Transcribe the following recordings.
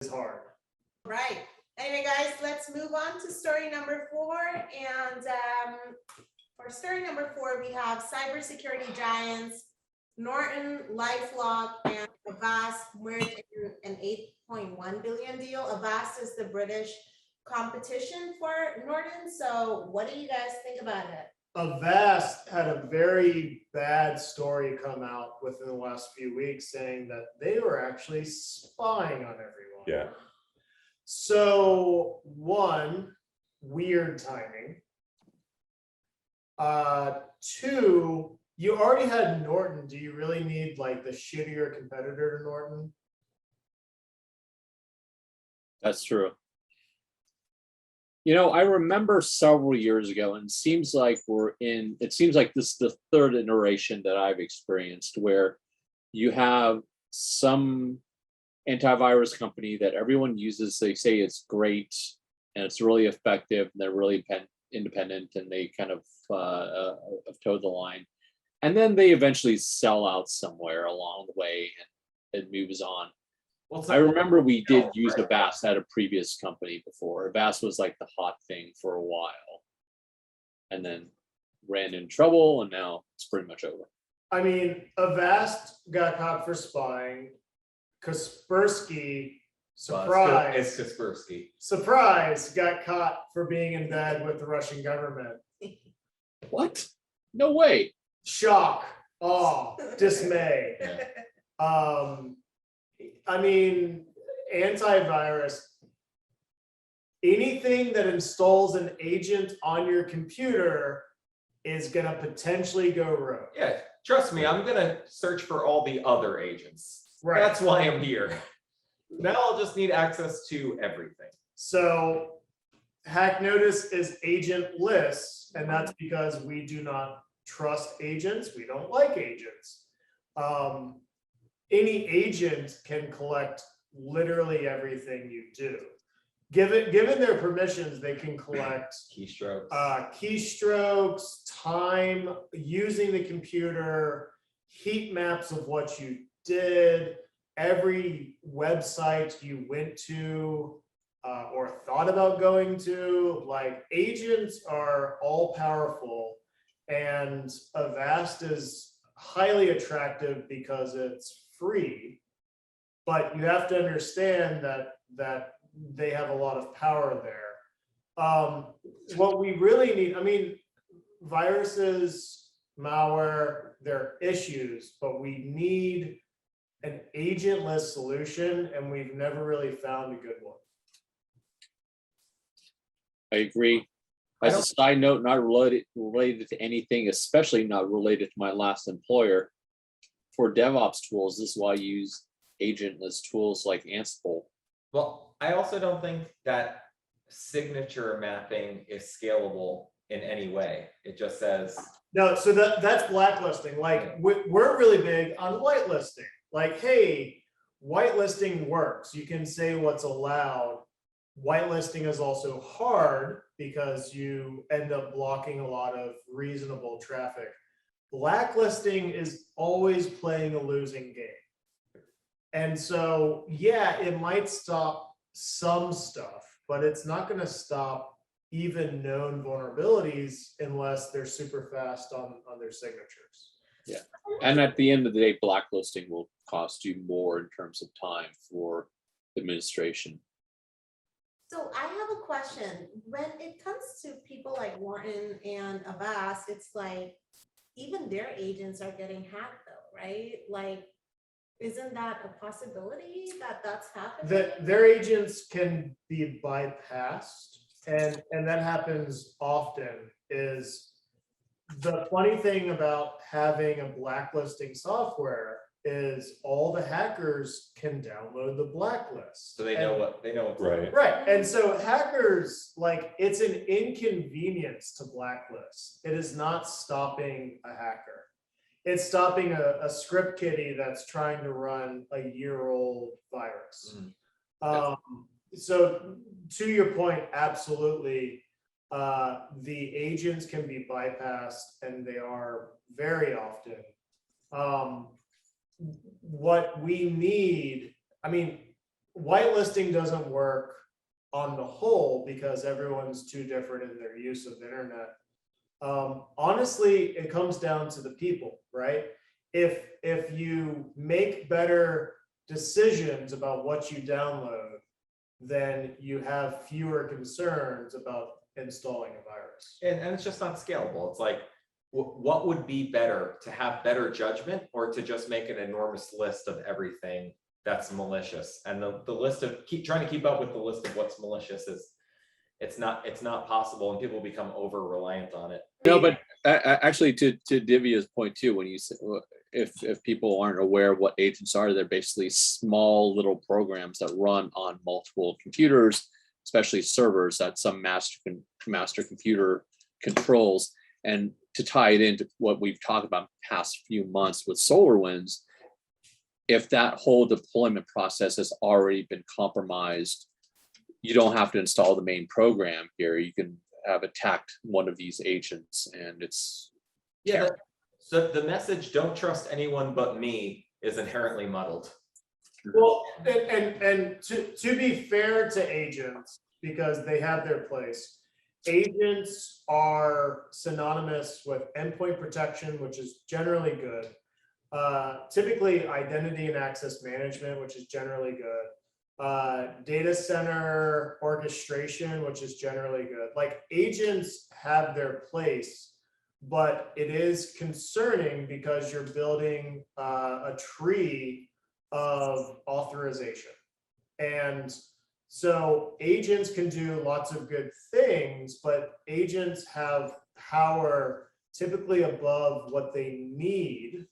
is hard. Right. Anyway, guys, let's move on to story number 4. And for story number 4, we have cybersecurity giants Norton, LifeLock, and Avast merged in an $8.1 billion deal. Avast is the British competition for Norton. So what do you guys think about it? Avast had a very bad story come out within the last few weeks saying that they were actually spying on everyone. Yeah. So one, weird timing. 2, you already had Norton. Do you really need like the shittier competitor to Norton? That's true. You know, I remember several years ago, and it seems like this is the 3rd iteration that I've experienced where you have some antivirus company that everyone uses. They say it's great and it's really effective, and they're really independent, and they kind of toe the line. And then they eventually sell out somewhere along the way, and it moves on. Well, I remember we did use Avast at a previous company before. Avast was like the hot thing for a while, and then ran into trouble, and now it's pretty much over. I mean, Avast got caught for spying. Kaspersky, surprise. It's Kaspersky. Surprise, got caught for being in bed with the Russian government. What? No way. Shock, awe, dismay. Yeah. I mean, antivirus, anything that installs an agent on your computer is going to potentially go rogue. Yeah, trust me, I'm gonna search for all the other agents. Right. That's why I'm here. Now I'll just need access to everything. So Hack Notice is agentless, and that's because we do not trust agents. We don't like agents. Any agent can collect literally everything you do. Given their permissions, they can collect keystrokes, time, using the computer, heat maps of what you did, every website you went to or thought about going to. Like, agents are all powerful, and Avast is highly attractive because it's free, but you have to understand that they have a lot of power there. What we really need, I mean, viruses, malware, they're issues, but we need an agentless solution, and we've never really found a good one. I agree. As a side note, not related to anything, especially not related to my last employer, for DevOps tools, this is why I use agentless tools like Ansible. Well, I also don't think that signature mapping is scalable in any way. It just says no. So that's blacklisting. Like, we're really big on whitelisting. Like, hey, whitelisting works. You can say what's allowed. Whitelisting is also hard because you end up blocking a lot of reasonable traffic. Blacklisting is always playing a losing game. And so, yeah, it might stop some stuff, but it's not going to stop even known vulnerabilities unless they're super fast on their signatures. Yeah. And at the end of the day, blacklisting will cost you more in terms of time for administration. So I have a question. When it comes to people like Norton and Avast, it's like even their agents are getting hacked though, right? Like, isn't that a possibility that that's happening? That their agents can be bypassed, and that happens often. Is the funny thing about having a blacklisting software is all the hackers can download the blacklist. so they know what Right. Right. And so hackers, like, it's an inconvenience to blacklist. It is not stopping a hacker. It's stopping a script kiddie that's trying to run a year-old virus. So to your point, absolutely, the agents can be bypassed, and they are very often. What we need, I mean, whitelisting doesn't work on the whole because everyone's too different in their use of the internet. Honestly, it comes down to the people, right? If you make better decisions about what you download, then you have fewer concerns about installing a virus. And it's just not scalable. It's like, what would be better, to have better judgment or to just make an enormous list of everything that's malicious? And the list of trying to keep up with the list of what's malicious is, it's not possible, and people become over reliant on it. No, but actually, to Divya's point too, when you say, if people aren't aware of what agents are, they're basically small little programs that run on multiple computers, especially servers that some master computer controls. And to tie it into what we've talked about the past few months with SolarWinds, if that whole deployment process has already been compromised, you don't have to install the main program here. You can have attacked one of these agents, and it's Yeah. So the message, don't trust anyone but me, is inherently muddled. Well, and to be fair to agents, because they have their place, agents are synonymous with endpoint protection, which is generally good. Typically identity and access management, which is generally good. Data center orchestration, which is generally good. Like, agents have their place, but it is concerning because you're building a tree of authorization. And so agents can do lots of good things, but agents have power typically above what they need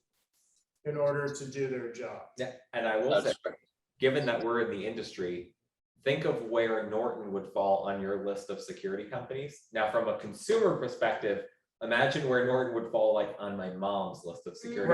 in order to do their job. Yeah, and I will say, given that we're in the industry, think of where Norton would fall on your list of security companies. Now, from a consumer perspective, imagine where Norton would fall like on my mom's list of security